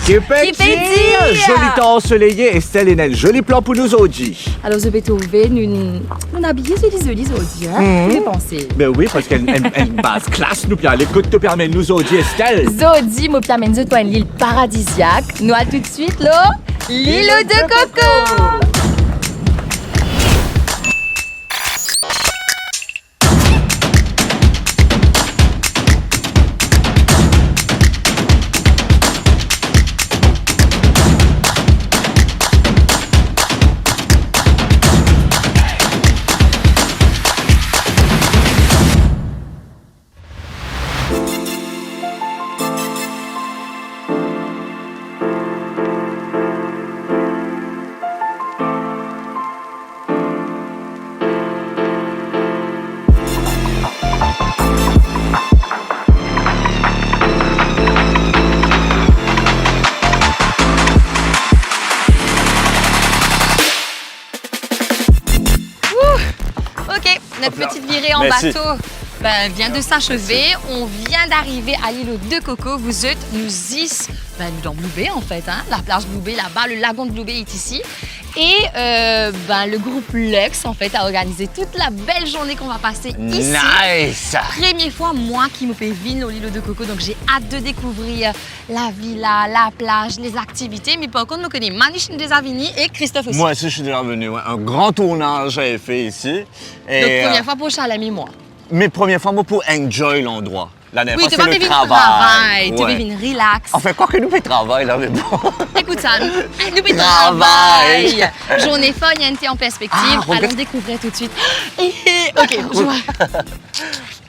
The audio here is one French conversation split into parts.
Que peut dire? Joli temps ensoleillé, Estelle et Nel, joli plan pour nous aujourd'hui. Alors, je vais trouver nous habiller les aujourd'hui, hein? Vous pensez? Ben oui, parce qu'elle passe classe, nous bien l'écoute te permet nous aujourd'hui, Estelle. Zodi, moi, permets de toi une île paradisiaque. Nous, à tout de suite, là, l'île de Coco! Notre petite virée en bateau vient de s'achever. On vient d'arriver à l'île de Coco. Vous êtes, nous dans Blue Bay en fait. Hein? La plage Blue Bay là-bas, le lagon de Blue Bay est ici. Et le groupe Lux en fait a organisé toute la belle journée qu'on va passer ici. Nice! Première fois moi qui me fais vivre au l'île de Coco, donc j'ai hâte de découvrir la villa, la plage, les activités. Mais par contre, nous connaissons Manish des Avigny et Christophe aussi. Moi aussi, je suis déjà venu. Ouais. Un grand tournage j'avais fait ici. Et, donc première fois pour Charles et moi. Mes premières fois, moi, pour enjoy l'endroit. La dernière Oui, fois, tu vas c'est le vivre travail. tu vas vivre relax. En fait, quoi que nous fait travail, là, mais bon. Écoute ça, nous fait travail. Journée fun, il y a une thé en perspective. Allons découvrir tout de suite. OK, je vois.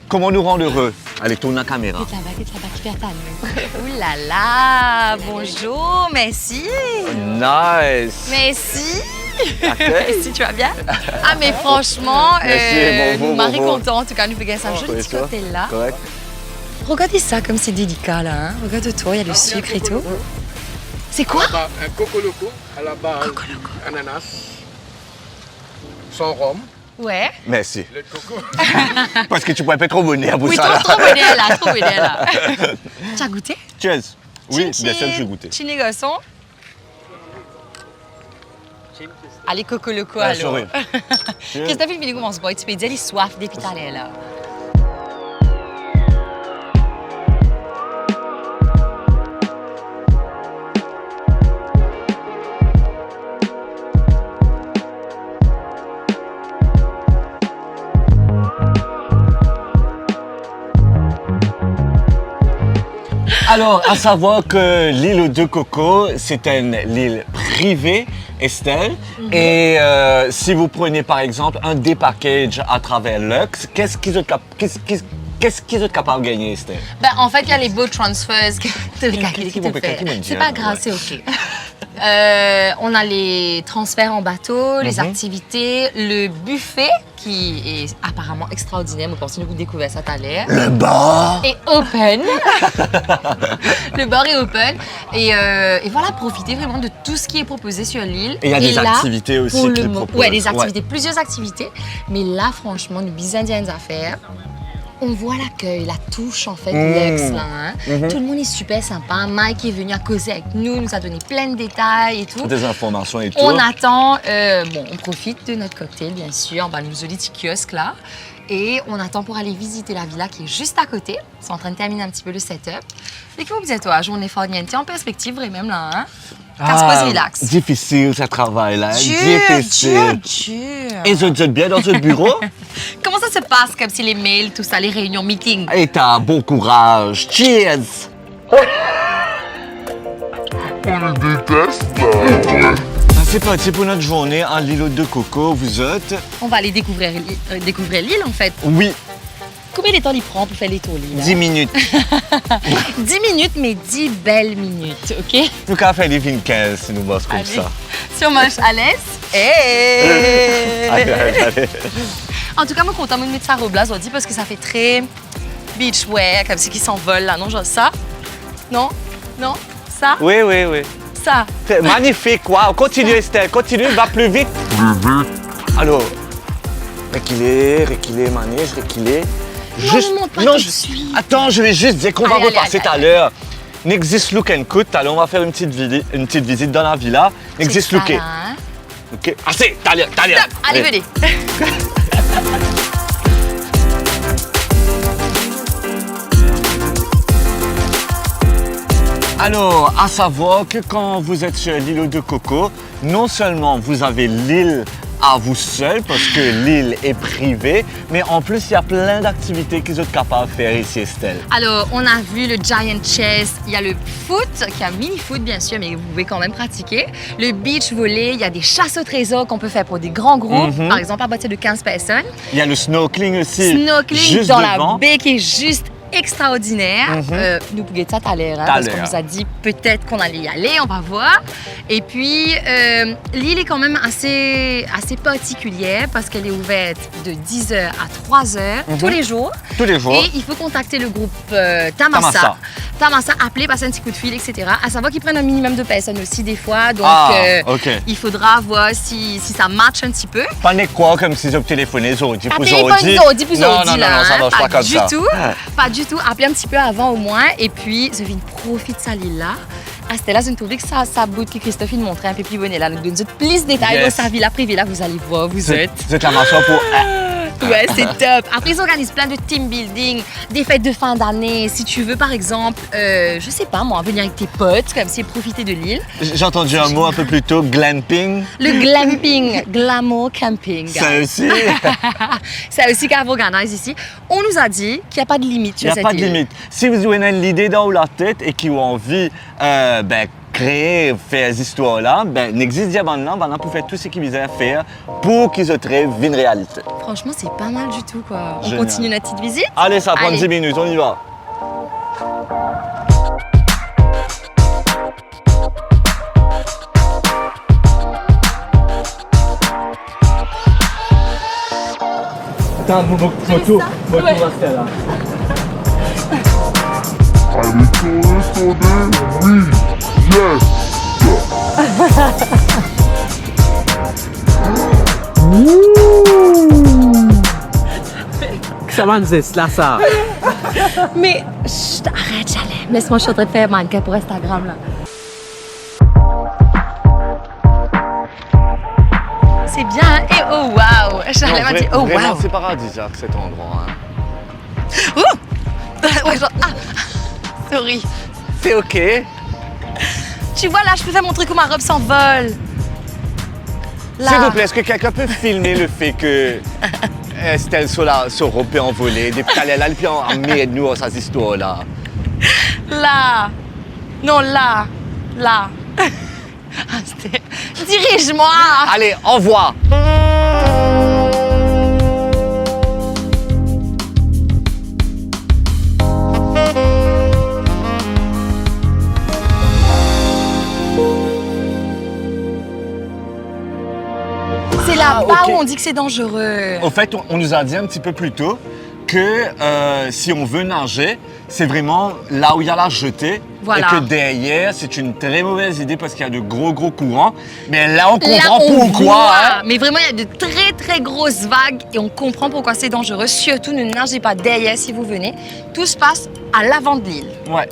Comment nous rendre heureux? Allez, tourne la caméra. Quitte là-bas, qui fait ta Ouh là là, bonjour, merci. Nice. Merci. Okay. Si tu vas bien? Ah mais franchement, bon, Marie content en tout cas, nous faisons ça joli petit cocktail là. Correct. Regardez ça comme c'est délicat là, hein? Regarde-toi, il y a le sucre et tout. C'est quoi? Un coco loco à la base, ananas, sans rhum. Ouais. Merci. Le coco. Parce que tu pourrais pas être trop bonnet à vous Oui, ça. trop bonnet là, trop bonnet là. Tu as goûté? Cheers. Oui, Chin, bien sûr que chin. j'ai goûté. Chin et garçon. Allez, coco loco, Ah, alors. sorry. Christophe, il commence à boire. Tu peux dire, il est soif depuis tout à l'heure, là. Alors, à savoir que l'île de Coco, c'est une île privée, Estelle. Et si vous prenez par exemple un des packages à travers Lux, qu'est-ce qu'ils sont capables de gagner, Estelle? Ben, en fait, il y a les boat transfers. C'est pas grave, c'est OK. On a les transferts en bateau, les activités, le buffet qui est apparemment extraordinaire. Moi, je pense que vous découvrez ça tout à l'heure. Le bar! Et open. Le bar est open. Et voilà, profitez vraiment de tout ce qui est proposé sur l'île. Et il y a des activités aussi qu'ils proposent. Ouais, des activités, plusieurs activités. Mais là, franchement, nous bisandiennes à faire. On voit l'accueil, la touche en fait, Lux là. Hein? Tout le monde est super sympa. Mike est venu à causer avec nous, nous a donné plein de détails et tout. Des informations et tout. On attend, on profite de notre cocktail bien sûr, on va nous joli petit kiosque là. Et on attend pour aller visiter la villa qui est juste à côté. Ils sont en train de terminer un petit peu le setup. Et comment vous êtes toi, journée farniente en perspective vraiment là, hein? Casse-pose relax. Difficile ce travail-là. Dur. Et vous êtes bien dans ce bureau? Comment ça se passe comme si les mails, tout ça, les réunions, meetings? Et t'as bon courage. Cheers! C'est parti pour notre journée à l'île de Coco. Vous êtes? On va aller découvrir l'île en fait. Oui, Combien de temps il prend pour faire les tours l'île? 10 minutes. 10 minutes, mais 10 belles minutes, OK? Nous qu'à faire les 15 si nous bossons comme Allez. ça. Sur manche à l'aise. Hey! Allez. En tout cas, moi, content de mettre sa robe là, je dois dire, parce que ça fait très beachwear, comme si qui s'envole là. Non, genre ça? Non? Non? Ça? Oui. Ça? C'est magnifique, quoi. Continue, Estelle. Continue, va plus vite. Alors, reculer, manège, reculer. Non, je monte pas tout de suite. Attends, je vais juste dire qu'on va Allez, repasser allez, tout à allez. l'heure. Nexis Look and Cut. Allez, on va faire une petite visite dans la villa. Nexis C'est ça, Look. là, hein. Ok. Assez, Talia. Stop. Allez, venez. Alors, à savoir que quand vous êtes sur l'îlot de Coco, non seulement vous avez l'île à vous seul parce que l'île est privée, mais en plus il y a plein d'activités qu'ils sont capables de faire ici, Estelle. Alors, on a vu le Giant Chess, il y a le foot, qui a mini-foot bien sûr, mais vous pouvez quand même pratiquer. Le beach volley, il y a des chasses au trésor qu'on peut faire pour des grands groupes, par exemple à partir de 15 personnes. Il y a le snorkeling aussi. Snorkeling juste dans devant. la baie qui est juste extraordinaire. Nous pouvons ça tout à l'heure, parce qu'on nous a dit peut-être qu'on allait y aller, on va voir. Et puis, l'île est quand même assez particulière parce qu'elle est ouverte de 10h à 3h tous les jours. Tous les jours. Et il faut contacter le groupe Tamassa. Tamassa, appeler, passer un petit coup de fil, etc. À savoir qu'ils prennent un minimum de personnes aussi des fois. Donc, ok. il faudra voir si ça match un petit peu. Pas quoi comme si j'ai téléphoné aujourd'hui. Non, ça marche pas comme ça. Pas du tout. Appelez un petit peu avant au moins. Et puis, je viens profiter de ça là. Ah, c'était là, je trouve que ça bout que Christophe il montrait un peu plus bonnet là. Nous donne plus de détails dans sa villa privée là. Vous allez voir, vous êtes. Vous êtes la marchand pour. Ouais, c'est top. Après, ils organisent plein de team building, des fêtes de fin d'année. Si tu veux, par exemple, je sais pas moi, venir avec tes potes, comme si profiter de l'île. J'ai entendu un mot un peu plus tôt, glamping. Le glamping, glamour camping. Ça aussi. Ça aussi qu'on organise ici. On nous a dit qu'il n'y a pas de limite sur cette île. Il n'y a pas de limite. Si vous avez l'idée dans la tête et qui ont envie, créer, faire ces histoires-là, n'existe pas maintenant, pour faire tout ce qu'ils à faire pour qu'ils aient une réalité. Franchement, c'est pas mal du tout, quoi. On Génial. continue notre petite visite? Allez, ça prend Allez. 10 minutes, on y va. Attends, moto va se faire là. Ça va nous là, ça. Mais, chut, arrête, Chalem. Laisse-moi, je suis en train de faire mannequin pour Instagram, là. C'est bien, hein? Et oh, waouh! Chalem m'a dit, oh, Vraiment, waouh! c'est paradisiaque cet endroit. Hein. Ouais, genre, sorry. C'est OK. Tu vois, là, je peux faire montrer comment ma robe s'envole. Là. S'il vous plaît, est-ce que quelqu'un peut filmer le fait que Estelle sur robe peut envoler, des petits là, puis en met nous dans cette histoire-là? Là. Non, là. Là. Dirige-moi! Allez, envoie! C'est là-bas ok. où on dit que c'est dangereux. Au fait, on nous a dit un petit peu plus tôt que si on veut nager, c'est vraiment là où il y a la jetée. Voilà. Et que derrière, c'est une très mauvaise idée parce qu'il y a de gros courants. Mais là, on comprend Là, on pourquoi. voit. Hein. Mais vraiment, il y a de très grosses vagues et on comprend pourquoi c'est dangereux. Surtout, ne nagez pas derrière si vous venez. Tout se passe à l'avant de l'île. Ouais.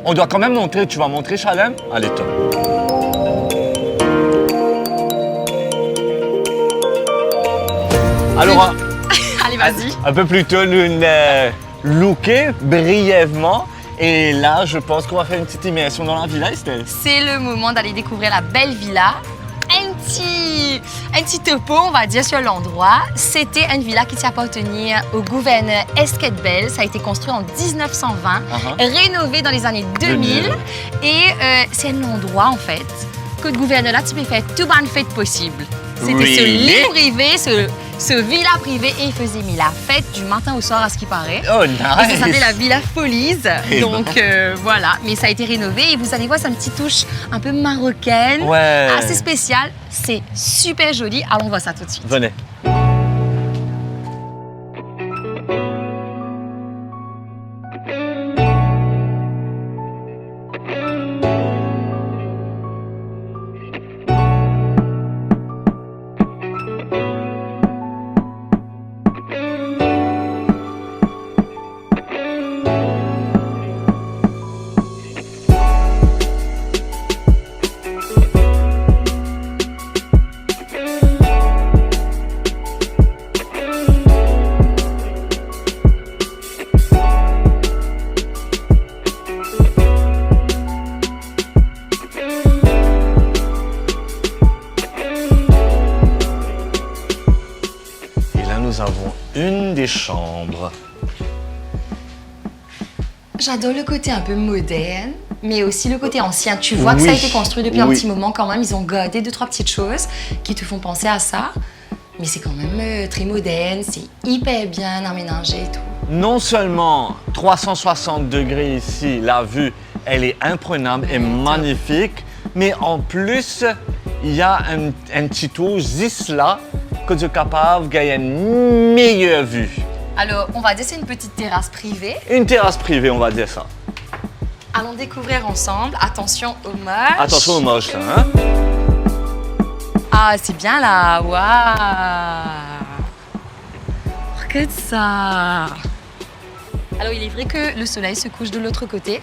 On doit quand même montrer. Tu vas montrer, Chalem? Allez, toi. Alors, Allez, vas-y. un peu plus tôt, nous looker brièvement. Et là, je pense qu'on va faire une petite immersion dans la villa, Estelle. C'est le moment d'aller découvrir la belle villa. Un petit topo, on va dire, sur l'endroit. C'était une villa qui appartenait au gouverneur Esquette-Bell. Ça a été construit en 1920, rénové dans les années 2000. Et c'est un endroit, en fait, que le gouverneur là, tu peux faire tout bonne fête possible. C'était ce lit privé, ce villa privé, et il faisait la fête du matin au soir, à ce qui paraît. Oh, Et ça nice! s'appelait la Villa Folies. Eh Donc voilà, mais ça a été rénové et vous allez voir, c'est une petite touche un peu marocaine, Ouais. assez spéciale. C'est super joli. Allons voir ça tout de suite. Venez. des chambres. J'adore le côté un peu moderne, mais aussi le côté ancien. Tu vois que ça a Oui. été construit depuis un Oui. petit moment quand même. Ils ont gardé 2-3 petites choses qui te font penser à ça. Mais c'est quand même très moderne, c'est hyper bien aménagé et tout. Non seulement 360 degrés ici, la vue, elle est imprenable et magnifique, mais en plus, il y a un petit tour juste là que tu es capable de gagner une meilleure vue. Alors, on va dire que c'est une petite terrasse privée. Une terrasse privée, on va dire ça. Allons découvrir ensemble. Attention aux moches. Attention aux moches, là, hein. Ah, c'est bien là. Waouh. Regarde ça. Alors, il est vrai que le soleil se couche de l'autre côté,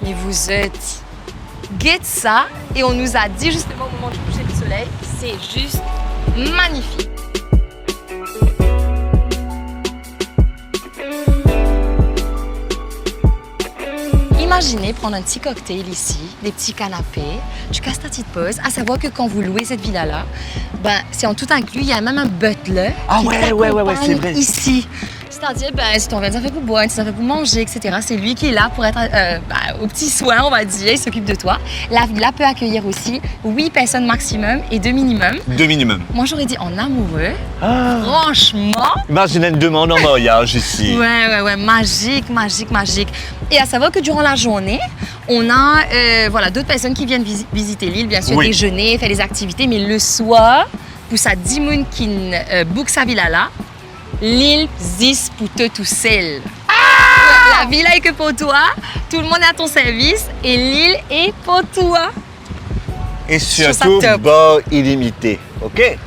mais vous êtes... Guette ça. Et on nous a dit justement au moment du coucher du soleil, c'est juste magnifique. Imaginez prendre un petit cocktail ici, des petits canapés, tu casses ta petite pause. À savoir que quand vous louez cette villa-là, ben, c'est en tout inclus, il y a même un butler Ah qui ouais, t'accompagne c'est vrai. ici. C'est-à-dire, ben, si tu en viens, ça fait pour boire, si ça fait pour manger, etc. C'est lui qui est là pour être aux petits soins, on va dire, il s'occupe de toi. La villa peut accueillir aussi 8 personnes maximum et 2 minimum. 2 minimum. Moi, j'aurais dit en amoureux. Ah. Franchement, Imaginez une demande en mariage ici. ouais, magique, magique, magique. Et à savoir que durant la journée, on a voilà, d'autres personnes qui viennent visiter l'île, bien sûr, Oui. déjeuner, faire des activités, mais le soir, pour ça 10 personnes qui book sa villa là, l'île zis pour te tout seul. La villa est que pour toi, tout le monde est à ton service et l'île est pour toi. Et trouve ça surtout, top. bord illimité, ok?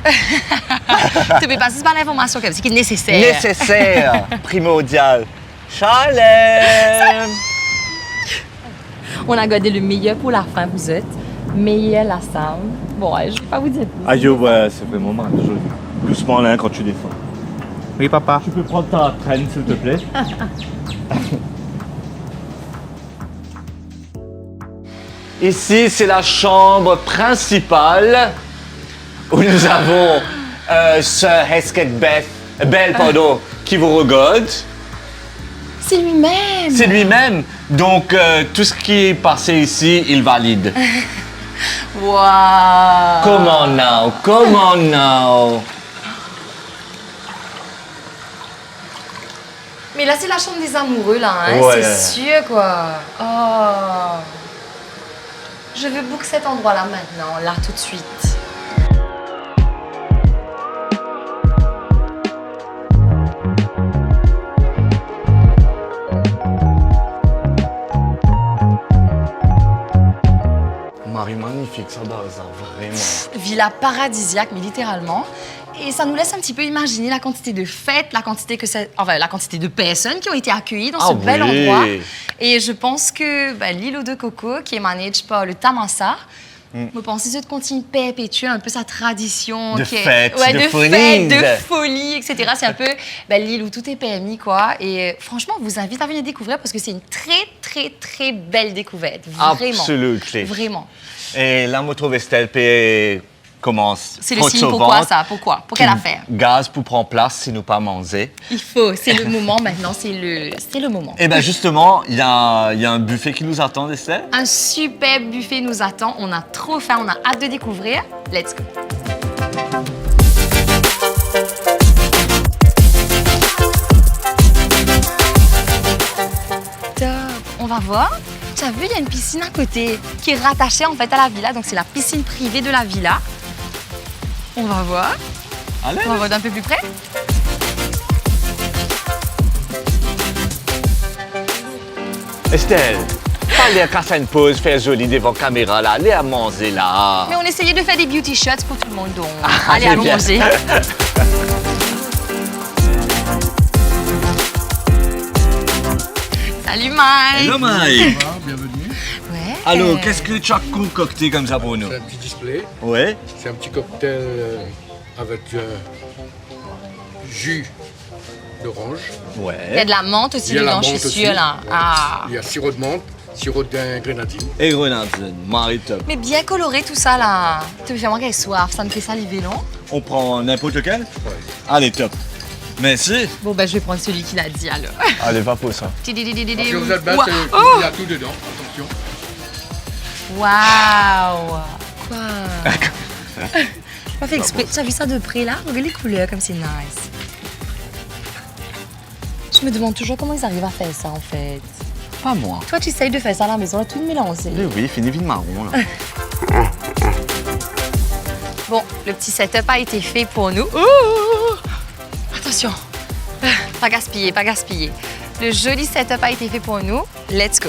Tu peux passer par l'information comme ce qui est nécessaire. Nécessaire, primordial. Chalet! On a gardé le meilleur pour la fin, vous êtes. Meilleur la sound. Bon, je vais pas vous dire plus. Aïe, ouais, c'est vraiment mal. Doucement là quand tu descends. Oui, papa. Tu peux prendre ta traîne s'il te plaît. Ici, c'est la chambre principale où nous avons Sir Hesketh Bell, pardon, qui vous regarde. C'est lui-même. C'est lui-même. Donc, tout ce qui est passé ici, il valide. Waouh. Come on now, come on now. Mais là, c'est la chambre des amoureux, là. Hein? Ouais. C'est sûr, quoi. Oh. Je veux book cet endroit-là maintenant, là, tout de suite. Marie, magnifique, ça doit ça, vraiment. Villa paradisiaque, mais littéralement. Et ça nous laisse un petit peu imaginer la quantité de fêtes, la quantité la quantité de personnes qui ont été accueillies dans ce bel oui. endroit. Et je pense que l'île aux deux cocos, qui est managée par le Tamasa, je pense que continue de perpétuer un peu sa tradition. De qui est- fête, ouais, de de folie. fête, de folie, etc. C'est un peu l'île où tout est permis, quoi. Et franchement, je vous invite à venir découvrir parce que c'est une très, très, très belle découverte. Vraiment. Absolument. Vraiment. Et la moto Vestelpe commence. C'est le signe pourquoi ça, pourquoi? Pour quelle affaire? Gaz pour prendre place si nous pas manger. Il faut, c'est le moment maintenant, c'est le moment. Et bien justement, il y a un buffet qui nous attend, Estelle. Un super buffet nous attend, on a trop faim, on a hâte de découvrir. Let's go! Top! On va voir. Tu as vu, il y a une piscine à côté qui est rattachée en fait à la villa, donc c'est la piscine privée de la villa. On va voir. Allez. On va voir d'un peu plus près. Estelle, pas aller casser une pause, faire joli devant la caméra là, aller à manger là. Mais on essayait de faire des beauty shots pour tout le monde, donc Ah, allez, c'est allons bien. manger. Salut Mike! Hello Mike. Bienvenue. Ouais. Alors, qu'est-ce que tu as concocté comme ça pour nous? C'est un petit display. Ouais. C'est un petit cocktail avec jus d'orange. Il y a Ouais. de la menthe aussi Il y a la dedans, je menthe suis aussi. sûre là. Ouais. Ah. Il y a sirop de menthe, sirop de grenadine. Et grenadine, Marie top. Mais bien coloré tout ça là. Tu me fais moi qu'elle soif, ça me fait saliver, non? On prend n'importe lequel? Ouais. Allez, top. Mais si. Bon, ben, je vais prendre celui qu'il a dit alors. Allez, va pour ça. Parce que vous êtes bête, Ouah. il y a tout dedans. Attention. Waouh! Quoi? J'ai pas fait exprès. Tu as vu ça de près là? Regarde les couleurs comme c'est nice. Je me demande toujours comment ils arrivent à faire ça en fait. Pas moi. Toi, tu essayes de faire ça à la maison, là, tout mélangé. Mais oui, fini vite marron là. Bon, le petit setup a été fait pour nous. Oh! Attention, pas gaspiller, pas gaspiller. Le joli setup a été fait pour nous. Let's go.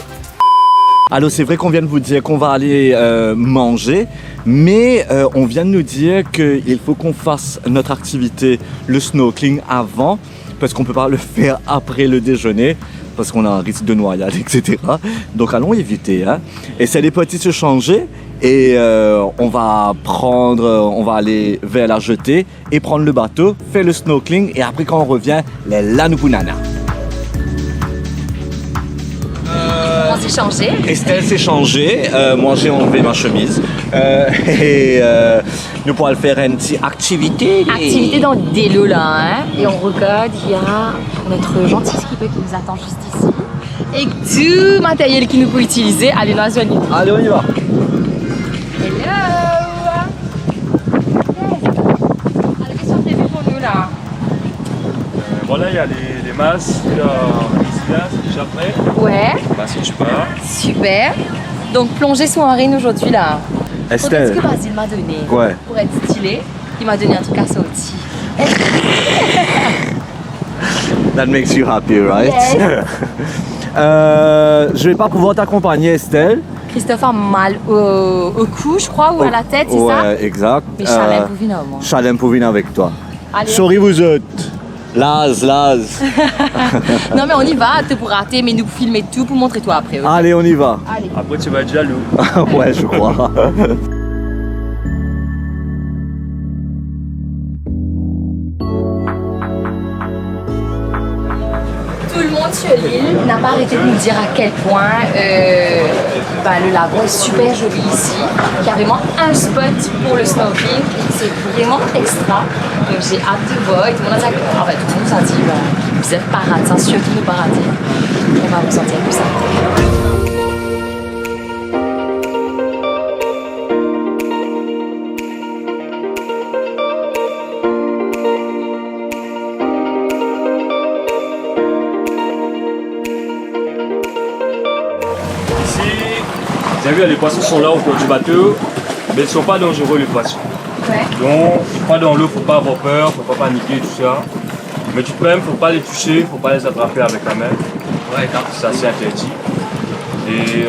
Alors c'est vrai qu'on vient de vous dire qu'on va aller manger, mais on vient de nous dire qu'il faut qu'on fasse notre activité, le snorkeling, avant, parce qu'on ne peut pas le faire après le déjeuner, parce qu'on a un risque de noyade, etc. Donc allons éviter. Hein. Et c'est les petits se changer et on va aller vers la jetée et prendre le bateau, faire le snorkeling et après quand on revient, les lanupunana. On s'est changé. Estelle s'est changée, moi j'ai enlevé ma chemise nous pourrons faire une petite activité. Activité dans le délo là, hein. Et on regarde, il y a notre gentil skipper qui nous attend juste ici. Et tout matériel qu'il nous peut utiliser. Allez, dans la zone. Allez, on y va. Hello! Alors, qu'est-ce qu'on a prévu pour nous là? Voilà, il y a les masses. Ici là, c'est déjà prêt. Ouais, Bah, si tu pars. super. Donc, plongée sous-marine aujourd'hui là. Estelle. Ce que Basile m'a donné Ouais. pour être stylé, il m'a donné un truc à sortir. That makes you happy, right? Yes. Je vais pas pouvoir t'accompagner, Estelle. Christophe a mal au cou, je crois, ou à la tête, c'est ça? Ouais, exact. Mais Chalem pour venir, moi. Chalem pour venir avec toi. Allez. Sorry vous autres. Laz. Non, mais on y va, t'es pour rater, mais nous filmer tout pour montrer toi après. Ok? Allez, on y va. Allez. Après, tu vas être jaloux. Ouais, je crois. Tout le monde sur l'île n'a pas arrêté de nous dire à quel point le lagon est super joli ici. Il y a vraiment un spot pour le snorkeling. C'est vraiment extra. Donc j'ai hâte de voir. Et tout le monde a dit, tout le monde s'est dit, vous êtes paradis, hein, surtout nous paradis. On va vous sentir plus ça. Ici, vous avez vu, les poissons sont là au bord du bateau, mais ils ne sont pas dangereux les poissons. Ouais. Donc, une fois dans l'eau, il ne faut pas avoir peur, il ne faut pas paniquer, tout ça. Mais tout de même, il ne faut pas les toucher, il ne faut pas les attraper avec la main. Ouais, c'est assez interdit. Et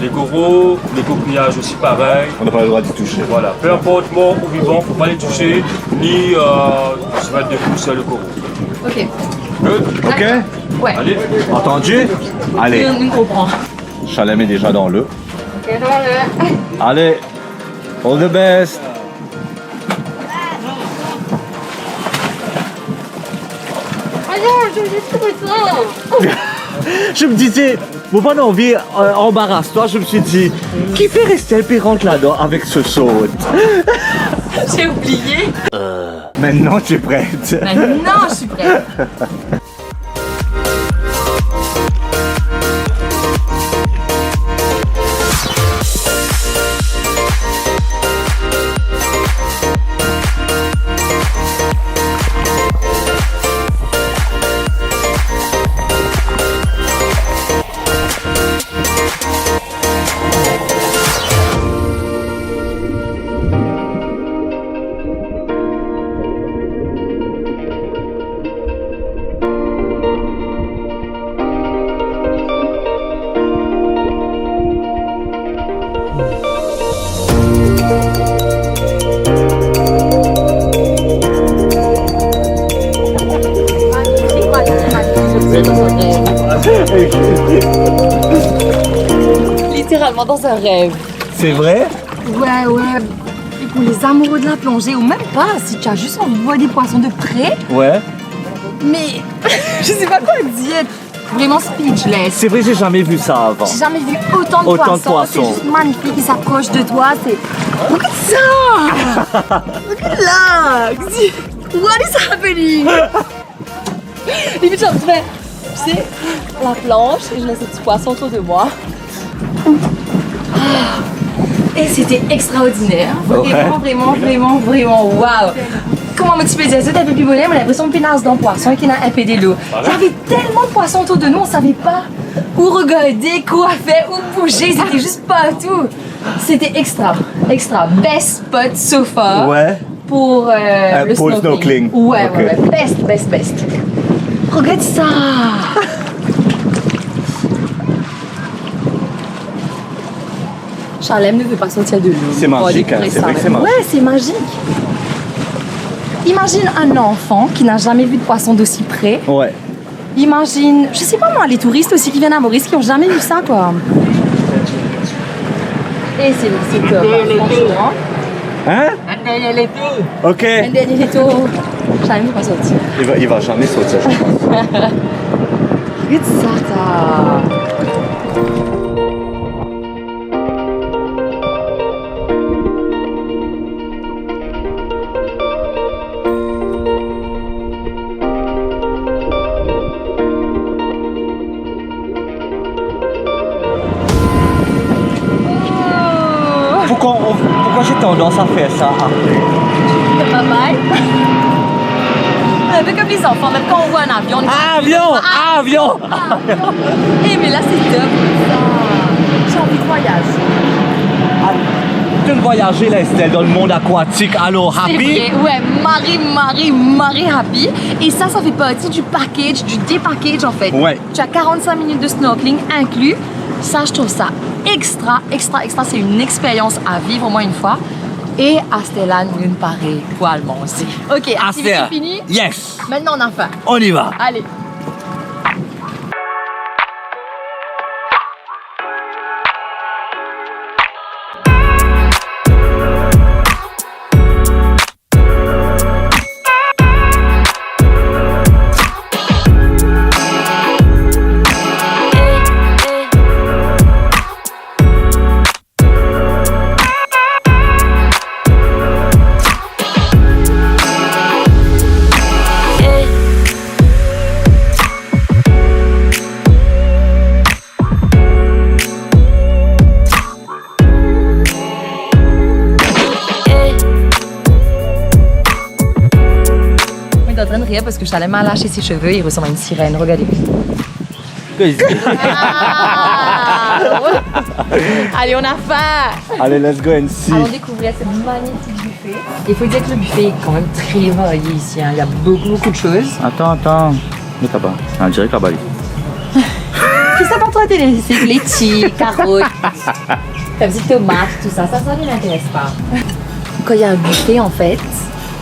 les coraux, les coquillages aussi pareil. On n'a pas le droit d'y toucher. Voilà, peu importe mort ou vivant, il ne faut pas les toucher, ni se mettre des coups sur le coraux. Ok. Good. Ok? Ouais. Allez. Entendu? Allez. On comprend. Chalem est déjà dans l'eau. Ok, Allez. All the best. Je me disais, bon, pas envie, embarrasse-toi. Je me suis dit, qui fait rester puis rentre là-dedans avec ce saut? J'ai oublié. Maintenant, tu es prête. Maintenant, je suis prête. Littéralement dans un rêve. C'est vrai? Ouais. Et pour les amoureux de la plongée, ou même pas, si tu as juste envie de voir des poissons de près, Ouais. mais je sais pas quoi dire. Vraiment speechless. C'est vrai, j'ai jamais vu ça avant. J'ai jamais vu autant de Autant de poissons. C'est poissons. juste magnifique, ils s'approchent de toi. C'est. Regarde ça! Regarde là! What is happening? Et puis tu fais, tu sais, la planche et je laisse le petit poisson autour de moi. Et c'était extraordinaire. Vraiment, wow. Comment tu peux dire ça? T'as un peu plus bonnet, on a l'impression de pénasse dans le poisson et qu'il y a un peu de l'eau. Il y avait tellement de poissons autour de nous, on savait pas où regarder, quoi faire, où bouger. C'était juste partout. C'était extra. Best spot so far. Ouais. Pour le snorkeling. Ouais. Best. Regarde ça. Charlem ne veut pas sortir de l'eau. C'est magique, hein, c'est vrai que c'est magique. Ouais, c'est magique. Imagine un enfant qui n'a jamais vu de poisson d'aussi près. Ouais. Imagine, je sais pas moi, les touristes aussi qui viennent à Maurice qui n'ont jamais vu ça, quoi. Et c'est top, franchement. Hein? Un dernier l'été. Ok. Un dernier tour. Charlem ne veut pas sortir. Il va jamais sortir, je pense. Regarde ça, Pourquoi j'ai tendance à faire ça après? Pas mal. Un peu comme les enfants, même quand on voit un avion, on dit Avion! Eh mais là c'est top ça. J'ai envie de voyager. Tu veux voyager là, Estelle, dans le monde aquatique, alors C'est happy? vrai, ouais, Marie happy. Et ça fait partie du package, du day-package en fait. Ouais. Tu as 45 minutes de snorkeling inclus. Ça, je trouve ça extra. C'est une expérience à vivre au moins une fois. Et Astella nous paraît poil aussi. Ok, activité Estelle, finie. yes! Maintenant on a faim. On y va! Allez. En train de rire parce que Charlem a lâché ses cheveux, il ressemble à une sirène, regardez. Ah allez, on a faim. Allez, let's go and see. Allons découvrir ce magnifique buffet. Il faut dire que le buffet est quand même très varié ici, hein. Il y a beaucoup de choses. Attends. Ne t'as pas. On dirait là-bas. Qu'est-ce que ça pour toi, c'est lettuce, carottes, ta petite tomate, tout ça ne l'intéresse pas. Quand il y a un buffet, en fait,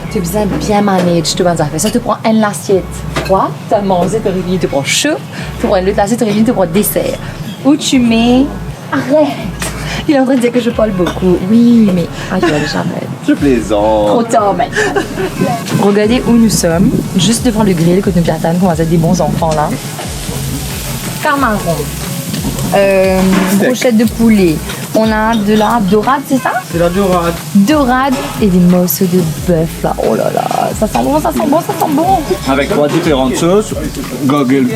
tu as besoin de bien manager tout le affaires. Ça te prend une assiette froide, tu as mangé, tu as réveillé, tu prends chaud, tu prends une autre assiette, tu as réveillé, tu prends dessert. Où tu mets... Arrête! Il est en train de dire que je parle beaucoup. Oui, mais... Ah, je vais jamais. Je plaisante. Trop tard, mec. Regardez où nous sommes, juste devant le grill, côté platane, qu'on va être des bons enfants, là. Carmaron. Brochette de poulet. On a de la dorade, c'est ça? C'est la dorade. Dorade et des morceaux de bœuf, là. Oh là là, ça sent bon. Avec 3 différentes sauces. Garlic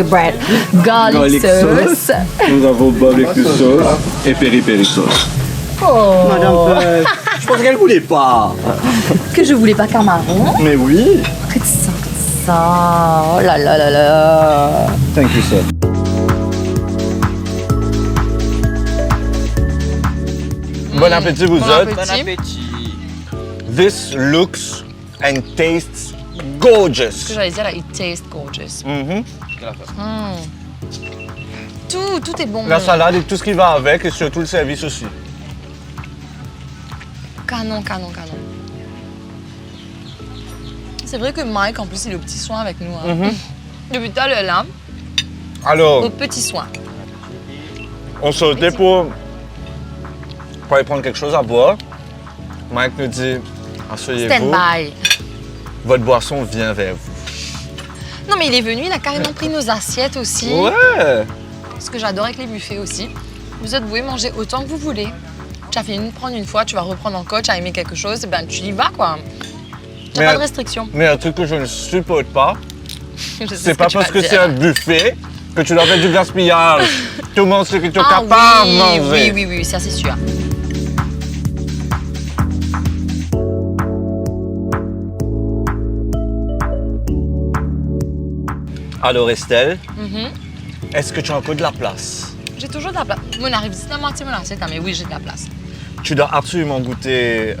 bread. Garlic sauce. Nous avons barbecue sauce et peri-peri sauce. Oh. Madame, je pense qu'elle voulait pas. Que je voulais pas carmaron. Mais oui. Regarde ça. Oh là là là là. Thank you, sir. Bon appétit vous autres. Bon appétit. This looks and tastes Ce que gorgeous. j'allais dire, là, it tastes gorgeous. Mhm. Tout est bon. La salade et tout ce qui va avec et surtout le service aussi. Canon. C'est vrai que Mike, en plus, il est au petit soin avec nous. Hein. Depuis tout à l'heure, là, Alors, au petit soin. on sortait pour aller prendre quelque chose à boire. Mike nous dit, asseyez-vous, Stand-by. votre boisson vient vers vous. Non, mais il est venu, il a carrément pris nos assiettes aussi. Ouais. Ce que j'adore avec les buffets aussi. Vous êtes, vous pouvez manger autant que vous voulez. Tu as fini de prendre une fois, tu vas reprendre encore, tu as aimé quelque chose, ben tu y vas, quoi. Il n'y a pas de restriction. Mais un truc que je ne supporte pas, Je sais ce c'est pas tu parce vas que dire. c'est un buffet que tu dois faire du gaspillage. Tout le monde sait que tu es Ah capable de oui, manger. oui, ça c'est sûr. Alors Estelle, est-ce que tu as encore de la place? J'ai toujours de la place. On arrive ici, la moitié de mon assiette, mais oui, j'ai de la place. Tu dois absolument goûter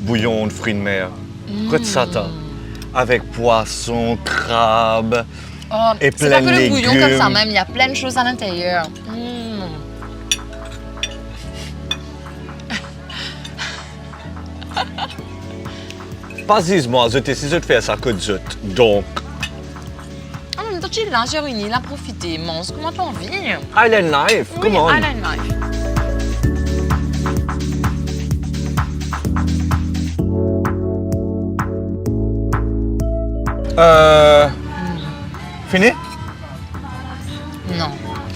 bouillon de fruits de mer. Kotsata. Avec poisson, crabe. Oh, Et c'est plein pas que de le bouillon comme ça légumes. même, il y a plein de choses à l'intérieur. Pas dis-moi, je t'ai de faire ça que zut. Donc, En même temps, tu es là, j'ai réuni, là, profiter, mange, comment tu as envie? Island Life, Oui, come on. Island Life. Fini? Non,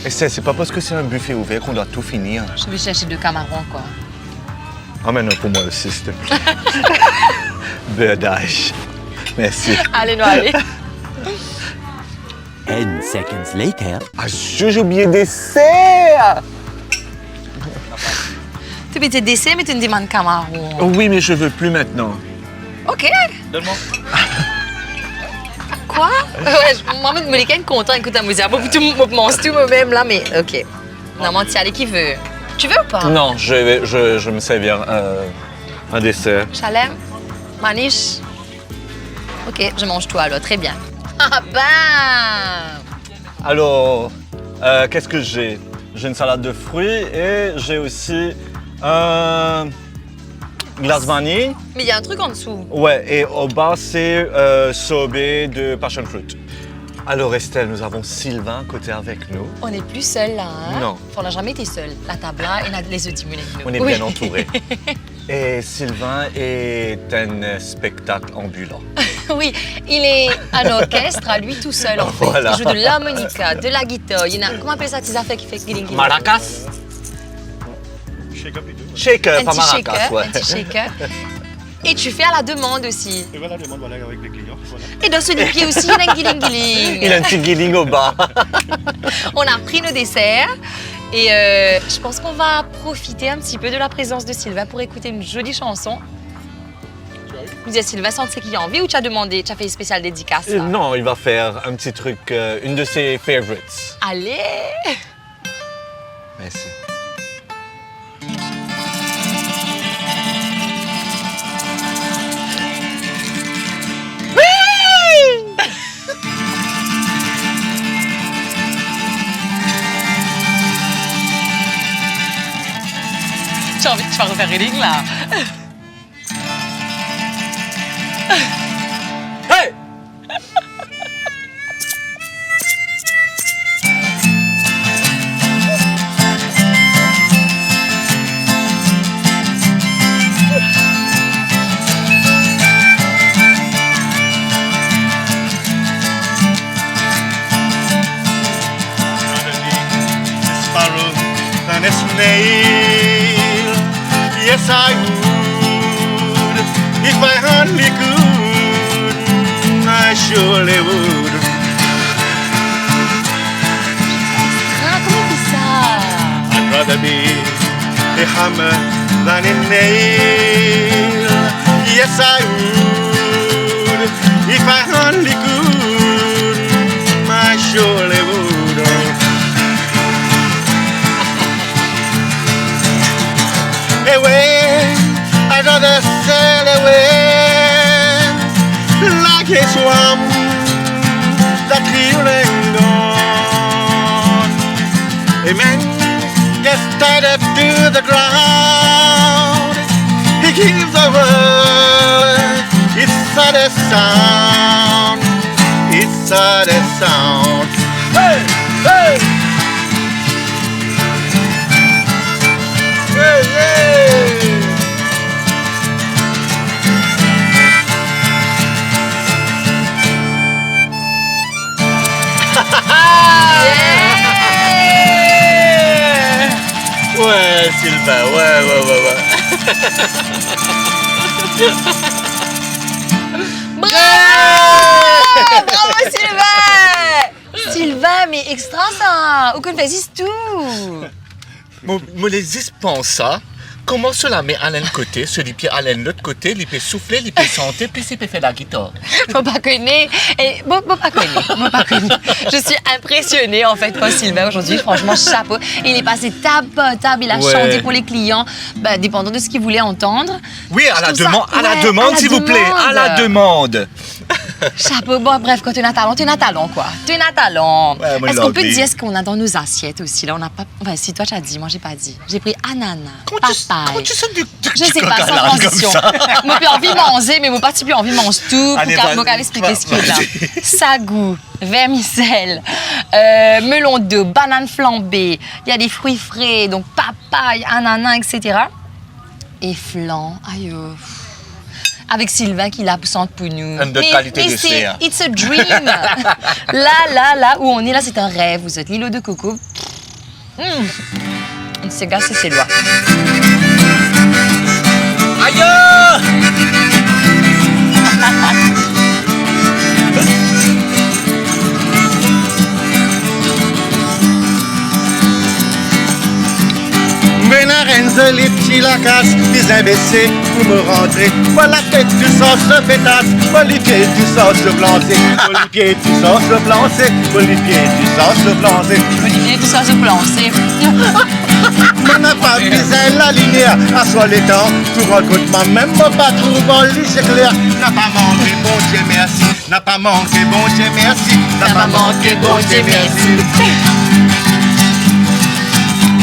Estelle, c'est pas parce que c'est un buffet ouvert qu'on doit tout finir. je vais chercher 2 camarons, quoi. Amène un pour moi aussi, s'il te plaît. Beurre-d'âge. Merci. Allez, nous, allez. 10 seconds later. Ah, j'ai oublié des dessert. Tu peux te dessert, mais tu me demandes camarons. Oh oui, mais je veux plus maintenant. Ok. Donne-moi. Quoi? Ouais, moi, je me suis content, écoute, à me dire, je mange tout moi-même, là, mais ok. Non, mais allez, qui veut? Tu veux ou pas? Non, je vais me servir un dessert. Chalem? Maniche? Ok, je mange tout alors, très bien. Ah ben! Alors, qu'est-ce que j'ai? J'ai une salade de fruits et j'ai aussi un glace vanille. Mais il y a un truc en dessous. Ouais, et au bas, c'est sorbet de passion fruit. Alors Estelle, nous avons Sylvain côté avec nous. On n'est plus seuls là, hein? Non. Enfin, on n'a jamais été seuls. La table là, et les autres avec nous. On est Oui. bien entourés. Et Sylvain est un spectacle ambulant. Oui, il est un orchestre à lui tout seul en fait. Voilà. Il joue de l'harmonica, de la guitare. Il y en a, comment on appelle ça, ces affaires qui fait guiling guiling? Maracas? Shaker, Un pas petit maracas, shaker, ouais. un petit shaker. Et tu fais à la demande aussi. Et voilà, demande voilà, avec les clients. Voilà. Et dans ce pied aussi, il y a un guiling guiling. Il a un petit guiling au bas. On a pris nos desserts. Et je pense qu'on va profiter un petit peu de la présence de Sylvain pour écouter une jolie chanson. Vous dites Sylvain, c'est qui a envie ou tu as demandé, tu as fait une spéciale dédicace là? Non, il va faire un petit truc, une de ses favorites. Allez! Merci. Tu as envie de te faire refaire une là? Hey! Sparrow than a snail. Yes, I would. If I only could, I surely would. Ah, comment c'est ça? I'd rather be a hammer than a nail. Yes, I would. If I only could, I surely would. Away, I'd rather sail away like a swan that healing dawn. A man gets tied up to the ground. He gives the world its saddest sound. Its saddest sound. Hey, hey. Hey, hey. Ouais, Sylvain, ouais. Bravo Sylvain! Sylvain, mais extra ça! Où qu'on fait tout! Je les pense ça. Comment cela met à l'un côté, ce pied à l'autre côté, il peut souffler, il peut chanter, puis il peut faire la guitare. Faut pas connaître. Et bon, pas connaître. Je suis impressionnée en fait par Sylvain aujourd'hui. Franchement, chapeau. Il est passé table par table. Il a chanté pour les clients, dépendant de ce qu'il voulait entendre. Oui, à la demande, s'il vous plaît, à la demande. Chapeau. Bon, bref, quand tu as talent, tu as talent quoi. Tu as talent. Ouais, Est-ce qu'on peut dire ce qu'on a dans nos assiettes aussi là? On n'a pas. Enfin, si toi tu as dit, moi j'ai pas dit. J'ai pris ananas, papaye. tu sais du Je sais pas, sans transition. Moi, j'ai envie de manger, mais moi, pas plus envie de manger tout. Pour qu'elle explique ce qu'il y a là. Sagou, vermicelle, melon d'eau, banane flambée. Il y a des fruits frais, donc papaye, ananas, etc. Et flan, aïe. Avec Sylvain qui l'absente pour nous. De qualité de c'est, it's a dream. là où on est, là, c'est un rêve. Vous êtes l'îlot de coco. C'est gars, c'est loin. Aïe! Benarenze, les petits lacasses, des imbéciles pour me rentrer. Voilà tête du sauce pétasse, Olivier du sauce blancée, Olivier du sauce blancée, Olivier du sauce blancée. Olivier du sauce blancée. On n'a pas besoin la lumière, à soi les temps, tout rencontre ma même pas trouvé c'est clair. N'a pas manqué, bon Dieu merci. N'a pas manqué, bon Dieu merci. N'a pas manqué, bon Dieu merci.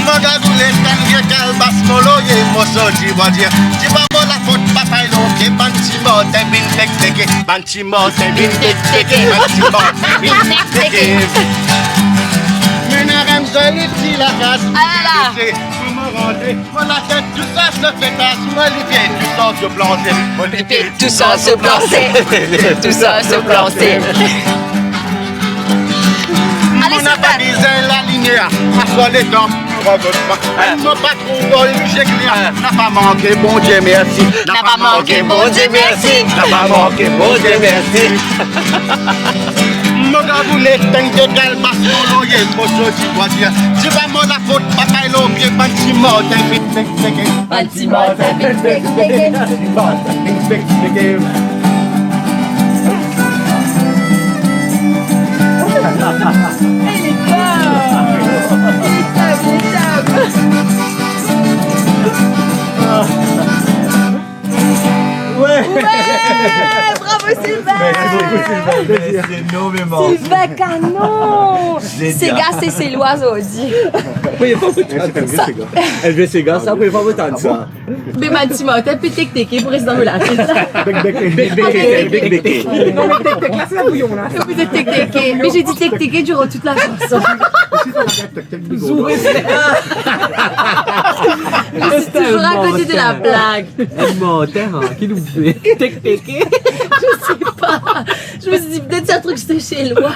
Moga goulé, tangue, calbas, molo, yé, mosso, tu vas dire. Tu vas voir la faute, papa, l'oncle, bantimo, t'es bin tek, bantimo, t'es bin tek, bantimo, t'es bin tek. Menarem, joli petit la casse. Ah là là. Pour me rentrer, voilà tête, tout ça, je le fais tasse. Olivier, tout ça, se planter. Olivier, Tout ça se plancer. Tout ça se plancer. Allez, on n'a pas Sylvain. besoin la lumière, à soi les temps. Elle m'a pas trouvé, j'ai clair. N'a pas manqué, bon Dieu merci. N'a pas manqué, bon Dieu merci. N'a pas manqué, bon Dieu merci. Moga voulait tangue, calbas, molo, yé, mosso, tu vas dire. Tu vas m'en la faute, papa, l'oncle, bantimo, t'es bin tek, Bantimo, t'es bin tek, bravo Sylvain! C'est énormément. Sylvain Canon! Ces gars, c'est l'oiseau dit. Elle veut ses gars, ça peut pas autant de ça. Mais Bantimo, t'es plus tic-tic pour rester dans la tête. Non, mais tic-tic, là, c'est la bouillon, là. Vous êtes tic-tic. Mais j'ai dit tic-tic durant toute la chanson. Je suis toujours à côté de la blague. Qui nous fait tic-tic. Je sais pas. Je me suis dit peut-être c'est un truc c'était chez Lois.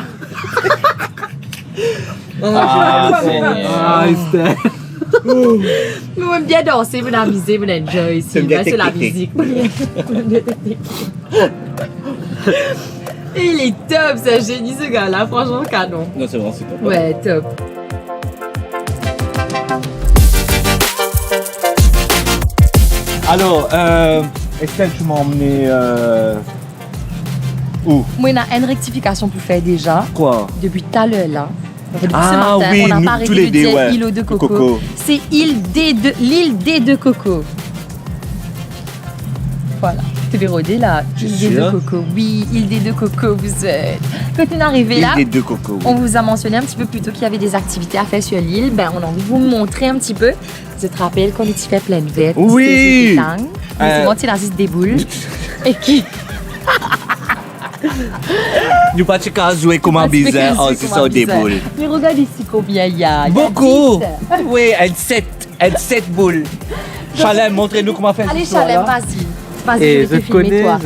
Esther. Mais on aime bien danser, on amuser, on enjoy ici. C'est la musique. Et il est top, c'est un génie ce gars-là, franchement canon. Non, c'est vraiment super. Ouais, top. Alors, Estelle, tu m'as emmené où? Moi, il y a une rectification pour faire déjà. Quoi? Depuis tout à l'heure là. Depuis ce Ah matin, oui, on n'a nous, pas arrêté tous les de deux, dire ouais. îlot de coco. Coco. C'est l'île des deux cocos. Voilà. Tu veux rôder là? Tu es Île des deux sûr? cocos. Oui, île des deux cocos, vous êtes. Quand on est arrivé là, Les deux cocos. on vous a mentionné un petit peu plus tôt qu'il y avait des activités à faire sur l'île. Ben, on a envie de vous montrer un petit peu. Tu te rappelles qu'on était fait plein de verres? Oui. C'est moi qui résiste des boules. Et qui? Nous pas qu'à jouer comme un bizarre. Oh, c'est ça, des boules. Mais regarde ici combien il y a. Beaucoup. Oui, elle 7 boules. Chalem, montrez-nous comment faire Allez, ce soir, Chalem, là. vas-y. Vas-y, Et je vais je te filmer, connais. toi.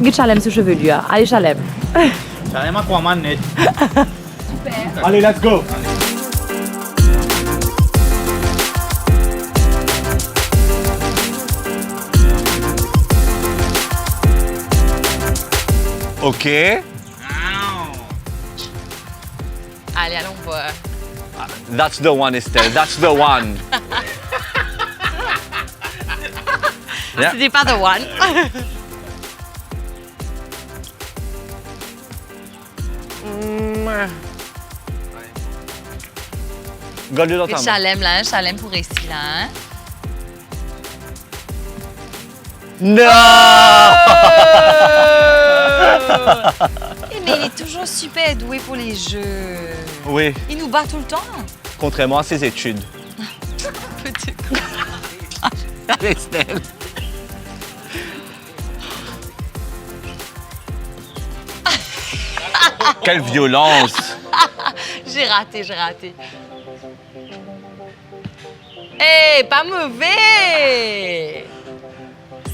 Get Chalem ce chevelure. Allez, Chalem. Allez, let's go. Ok. Allez, allons voir. That's the one, Estelle. That's the one. Yeah. C'était pas the one. Garde-le dans Le ta main. chalem là, un chalem pour ici là. Hein? Non! Mais il est toujours super doué pour les jeux. Oui, Il nous bat tout le temps. contrairement à ses études. Petit Estelle. Quelle violence! J'ai raté. Eh, pas mauvais.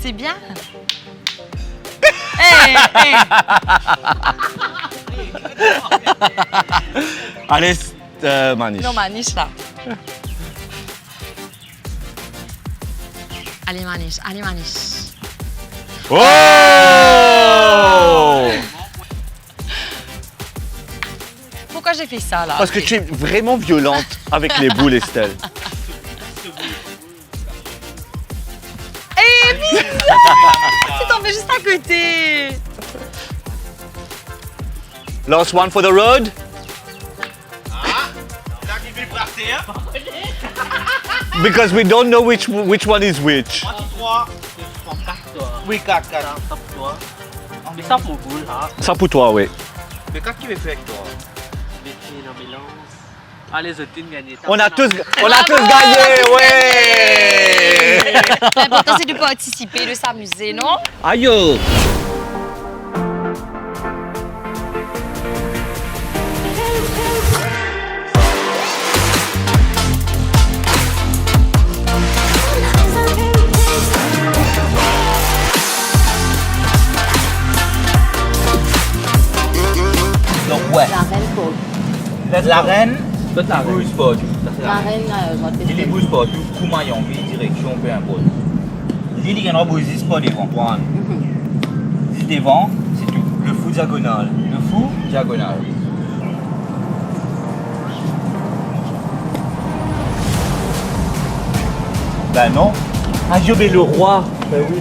C'est bien. Eh. Allez, Manish. Non, Manish là. Allez, Manish. Oh! Pourquoi j'ai fait ça là? Parce que tu es vraiment violente avec les boules, Estelle. Eh, bizarre! C'est tombé juste à côté. Last one for the road. Because we don't know which one is which. Oui, 4. Mais ça pour vous, là. Ça pour toi, oui. Mais qu'est-ce qu'il veut faire avec toi? Métier dans mélange. Allez, je t'ai gagné. On a tous gagné, ouais! L'important c'est de participer, de s'amuser, non? Aïe! Donc ouais, La reine pour. la reine, Toute la bouge pas, La reine, il est bouge pas, tout maillon, direction, peu importe. Il y a un bouge pas devant, point. Si devant, c'est tout. Le fou diagonal. Le fou diagonal. Ben non. Ah, Job est le roi. Ben oui.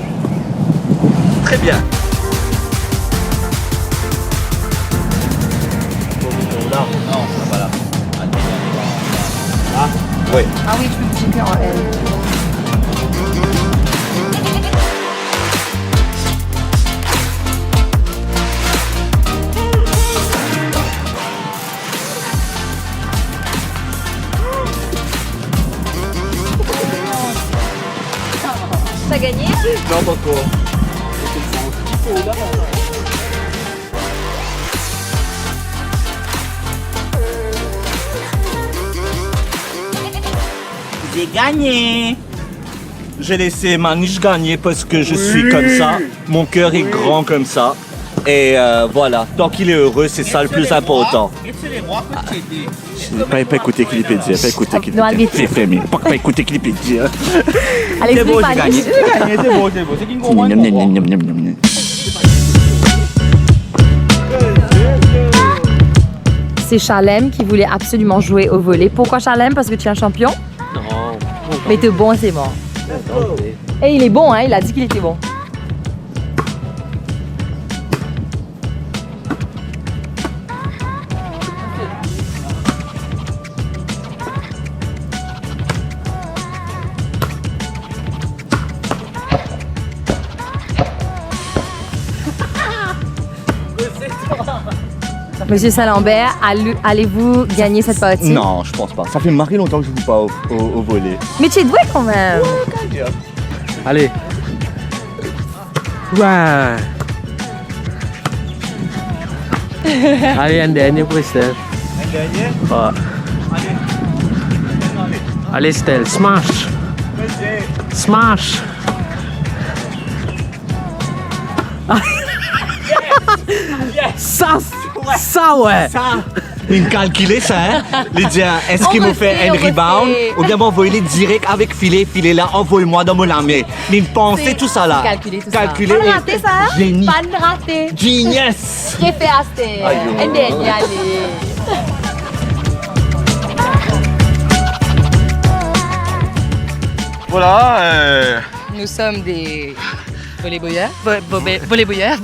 Très bien. Là. Non, ça va là. Ah, oui. Ah oui, tu peux bouger que en L. T'as gagné? Non, pas trop. J'ai gagné. J'ai laissé Manish gagner parce que je suis comme ça. Mon cœur est grand comme ça. Et voilà, tant qu'il est heureux, c'est ça le plus important. Pas écouter Clipédia, pas écouter Clipédia. Fais fermer, pas écouter Clipédia. Allez, C'est beau, j'ai gagné. Manish. J'ai gagné, c'est beau. C'est qui me comprend, il me comprend. C'est Chalem qui voulait absolument jouer au volley. Pourquoi Chalem? Parce que tu es un champion? Non. Mais t'es bon, c'est bon. Et il est bon, hein? Il a dit qu'il était bon. Monsieur Salambert, allez-vous gagner cette partie? Non, je pense pas. Ça fait marrer longtemps que je joue pas au volley. Mais tu es doué quand même. Allez. Ouais. Allez, un dernier pour Estelle. Un dernier? Ouais. Allez, Estelle, smash. Smash. Ça ouais. Il calcule ça, hein. Il dit, est-ce On qu'il me fait refait, un on rebound refait. ou bien m'envoyer direct avec filet là, envoie-moi dans mon armée. Il pensait tout ça là. Calculer tout Calculer, ça. Pas de raté ça, hein? Génie. Pas de raté. Genius. Préféraste. Aïe. Allez, allez. Voilà. Nous sommes des volleyboyeurs. Volleyboyeurs.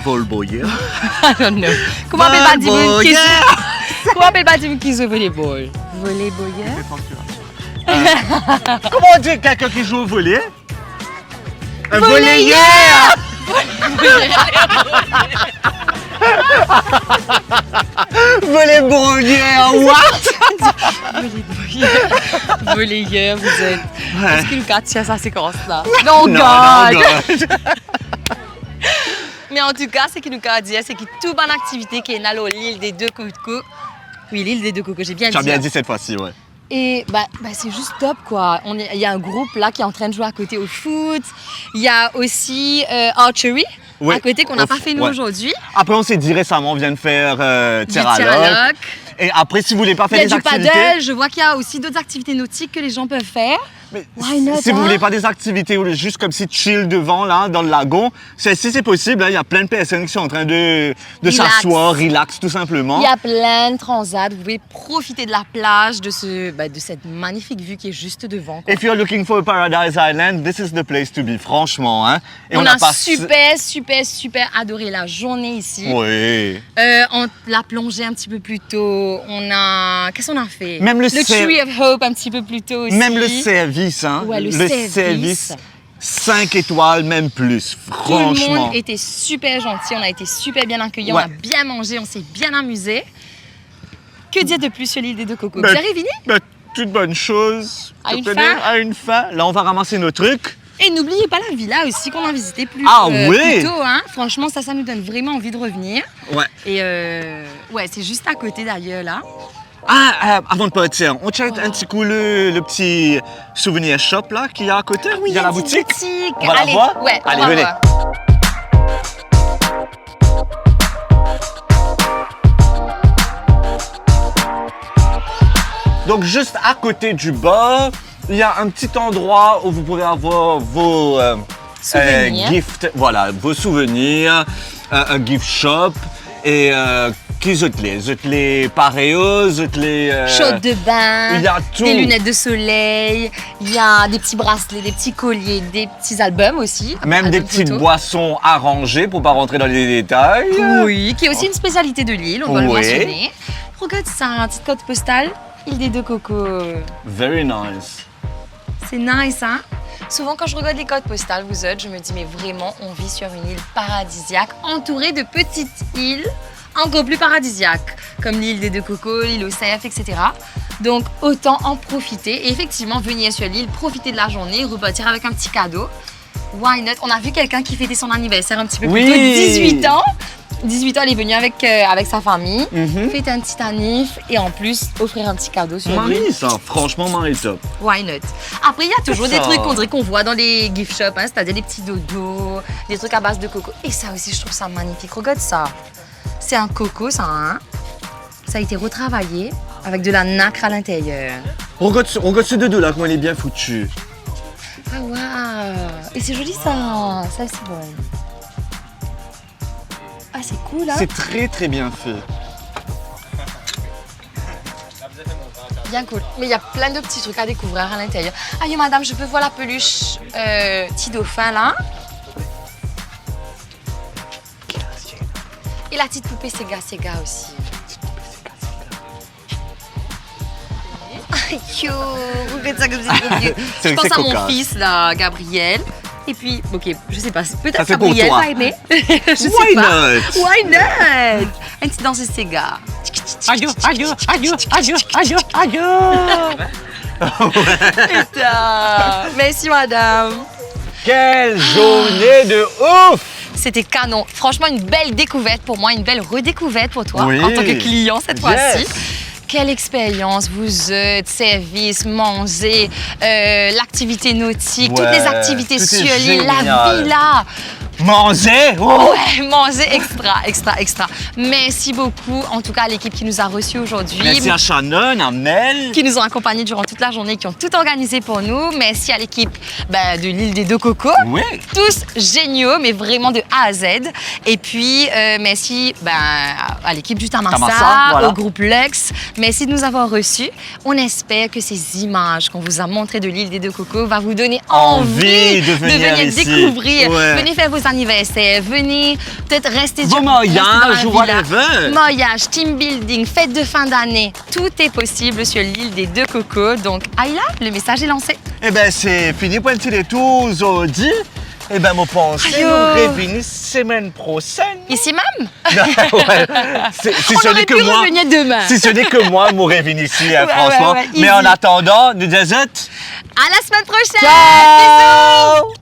Volboyer. I don't know. Comment appelle-t-il qui Comment appelle-t-il qui joue volleyball? Volleyboyeur? Comment on dit quelqu'un qui joue au volley? Un Volleyeur! Volleyboyer, what? Volleyeur, vous êtes. Ouais. Est-ce que Lucas tient sa séquence-là? Non, Non, God! non, Mais en tout cas, ce que Lucas a dit, c'est que toute bonne activité qui est allée à l'île des deux cocos. Oui, l'île des deux cocos, j'ai bien dit. Tu as bien hein. dit cette fois-ci, ouais. Et c'est juste top quoi. Il y a un groupe là qui est en train de jouer à côté au foot. Il y a aussi archery Oui, à côté qu'on n'a pas fait nous ouais. aujourd'hui. Après, on s'est dit récemment, on vient de faire Du tir à tir à l'arc. l'arc. Et après, si vous voulez pas Il y faire a des du activités... paddle. Je vois qu'il y a aussi d'autres activités nautiques que les gens peuvent faire. Mais Why not, si vous hein? voulez pas des activités ou juste comme si chill devant là dans le lagon, si c'est possible, hein, il y a plein de personnes qui sont en train de Relax. s'asseoir, relax tout simplement. Il y a plein de transats. Vous pouvez profiter de la plage, de cette magnifique vue qui est juste devant. Quoi. If you're looking for a paradise island, this is the place to be, franchement. Hein. Et on a passé- super adoré la journée ici. Oui. On l'a plongé un petit peu plus tôt. Qu'est-ce qu'on a fait? Même le Tree of Hope un petit peu plus tôt aussi. Même le service, hein. Ouais, le service 5 étoiles, même plus, Tout le franchement. monde était super gentil, on a été super bien accueillis, Ouais. on a bien mangé, on s'est bien amusé. Que dire de plus sur l'île des deux cocos? Ben, Vous avez fini? Ben, toute bonne chose. À tu une connais, fin? à une fin. Là, on va ramasser nos trucs. Et n'oubliez pas la villa aussi qu'on a visité plus, oui. plus tôt. Hein. Franchement, ça nous donne vraiment envie de revenir. Ouais. Et c'est juste à côté d'ailleurs là. Avant de partir, on check un petit coup le petit souvenir shop là qu'il y a à côté. Oui, il y a la une petite boutique. boutique. On va la Allez, voir? ouais, on Allez, va venez. voir. Donc juste à côté du bar, il y a un petit endroit où vous pouvez avoir vos Souvenirs. gifts, voilà, vos souvenirs, un gift shop et qui les pareos, les Chaude de bain, il y a tout. des lunettes de soleil, il y a des petits bracelets, des petits colliers, des petits albums aussi. même des albums petites photos. boissons arrangées pour pas rentrer dans les détails. Oui, qui est aussi une spécialité de l'île, on doit le Oui. mentionner. Regarde ça, un petit code postal, île des deux cocos. Very nice. C'est nice, hein? Souvent, quand je regarde les codes postales, vous autres, je me dis, mais vraiment, on vit sur une île paradisiaque, entourée de petites îles encore plus paradisiaques, comme l'île des deux cocos, l'île au cerf, etc. Donc, autant en profiter. Et effectivement, venir sur l'île, profiter de la journée, repartir avec un petit cadeau. Why not? On a vu quelqu'un qui fêtait son anniversaire un petit peu plus tôt, 18 ans. 18 ans, elle est venue avec sa famille, fêter un petit anniv et en plus offrir un petit cadeau sur l'île. Marie, ça, franchement, Marie top. Why not? Après, il y a toujours des Ça. trucs qu'on dirait qu'on voit dans les gift shops, hein, c'est-à-dire des petits dodos, des trucs à base de coco. Et ça aussi, je trouve ça magnifique. Regarde ça. C'est un coco, ça, hein? Ça a été retravaillé avec de la nacre à l'intérieur. Regarde ce dodo là, comment il est bien foutu. Ah, waouh! Et c'est joli, ça. Ça, c'est bon. Ah, c'est cool, hein? C'est très très bien fait. Bien cool. Mais il y a plein de petits trucs à découvrir à l'intérieur. Ah, yo, madame, je peux voir la peluche petit dauphin, là? Et la petite poupée Sega aussi. Aïe, yo, regarde ça comme c'est trop cute. C'est Je pense c'est à mon cocasse. fils, là, Gabriel. Et puis, ok, je sais pas, Ça, peut-être c'est pour Gabriel toi. va aimer. Je sais Why pas. not? Why not? Un petit danse Sega. Putain. Merci, madame. Quelle journée de ouf! C'était canon. Franchement, une belle découverte pour moi, une belle redécouverte pour toi Oui. en tant que client cette Yes. fois-ci. Quelle expérience, vous êtes, service, manger, l'activité nautique, toutes Ouais, les activités tout est sur l'île, la génial. villa. Manger! Oh. Ouais, manger extra. Merci beaucoup, en tout cas, à l'équipe qui nous a reçus aujourd'hui. Merci à Shannon, à Mel. Qui nous ont accompagnés durant toute la journée, qui ont tout organisé pour nous. Merci à l'équipe de l'île des Deux Cocos. Oui. Tous géniaux, mais vraiment de A à Z. Et puis, merci à l'équipe du Tamassa, voilà. au groupe Lux. Merci de nous avoir reçus. On espère que ces images qu'on vous a montrées de l'île des Deux Cocos va vous donner envie de venir ici. découvrir. Ouais. Venez faire vos anniversaires, venez peut-être rester Vos mariages ou whatever. Mariage, team building, fête de fin d'année, tout est possible sur l'île des Deux Cocos. Donc, Ayla, le message est lancé. Eh bien, c'est fini pour un petit détour aujourd'hui. Eh bien, je pense que nous revenons semaine prochaine. Ici même? Ouais. Si On ce aurait n'est pu que moi. revenir demain. Si ce n'est que moi, je reviens ici, Ouais, franchement. ouais, Mais easy. en attendant, nous disons. À la semaine prochaine! Ciao! Bisous!